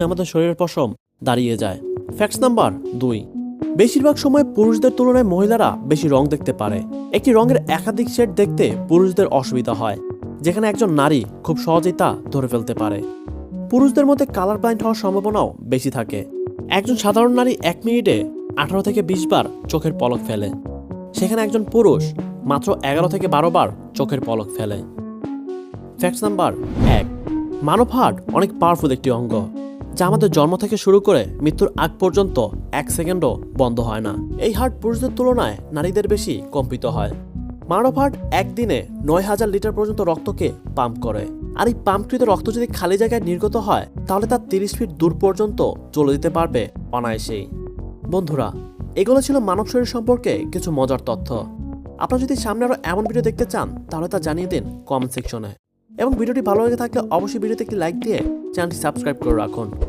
আমাদের শরীরের পশম দাঁড়িয়ে যায়। ফ্যাক্টস নাম্বার 2, বেশিরভাগ সময় পুরুষদের তুলনায় মহিলারা বেশি রং দেখতে পারে। একটি রঙের একাধিক শেড দেখতে পুরুষদের অসুবিধা হয়, যেখানে একজন নারী খুব সহজেই তা ধরে ফেলতে পারে। পুরুষদের মধ্যে কালার ব্লাইন্ড হওয়ার সম্ভাবনাও বেশি থাকে। একজন সাধারণ নারী 1 মিনিটে 18 থেকে 20 বার চোখের পলক ফেলে, সেখানে একজন পুরুষ মাত্র 11 থেকে 12 বার চোখের পলক ফেলে। ফ্যাক্টস নাম্বার 1, মানব হার্ট অনেক পাওয়ারফুল একটি অঙ্গ, যা আমাদের জন্ম থেকে শুরু করে মৃত্যুর আগ পর্যন্ত 1 সেকেন্ডও বন্ধ হয় না। এই হার্ট পুরুষদের তুলনায় নারীদের বেশি কম্পিত হয়। মানব হার্ট একদিনে 9000 লিটার পর্যন্ত রক্তকে পাম্প করে, আর এই পাম্পকৃত রক্ত যদি খালি জায়গায় নির্গত হয় তাহলে তা 30 ফিট দূর পর্যন্ত চলে যেতে পারবে অনায়াসেই। বন্ধুরা, এগুলো ছিল মানব শরীর সম্পর্কে কিছু মজার তথ্য। আপনারা যদি সামনে আরও এমন ভিডিও দেখতে চান তাহলে তা জানিয়ে দিন কমেন্ট সেকশনে, এবং ভিডিওটি ভালো লেগে থাকলে অবশ্যই ভিডিওতে একটি লাইক দিয়ে চ্যানেলটি সাবস্ক্রাইব করে রাখুন।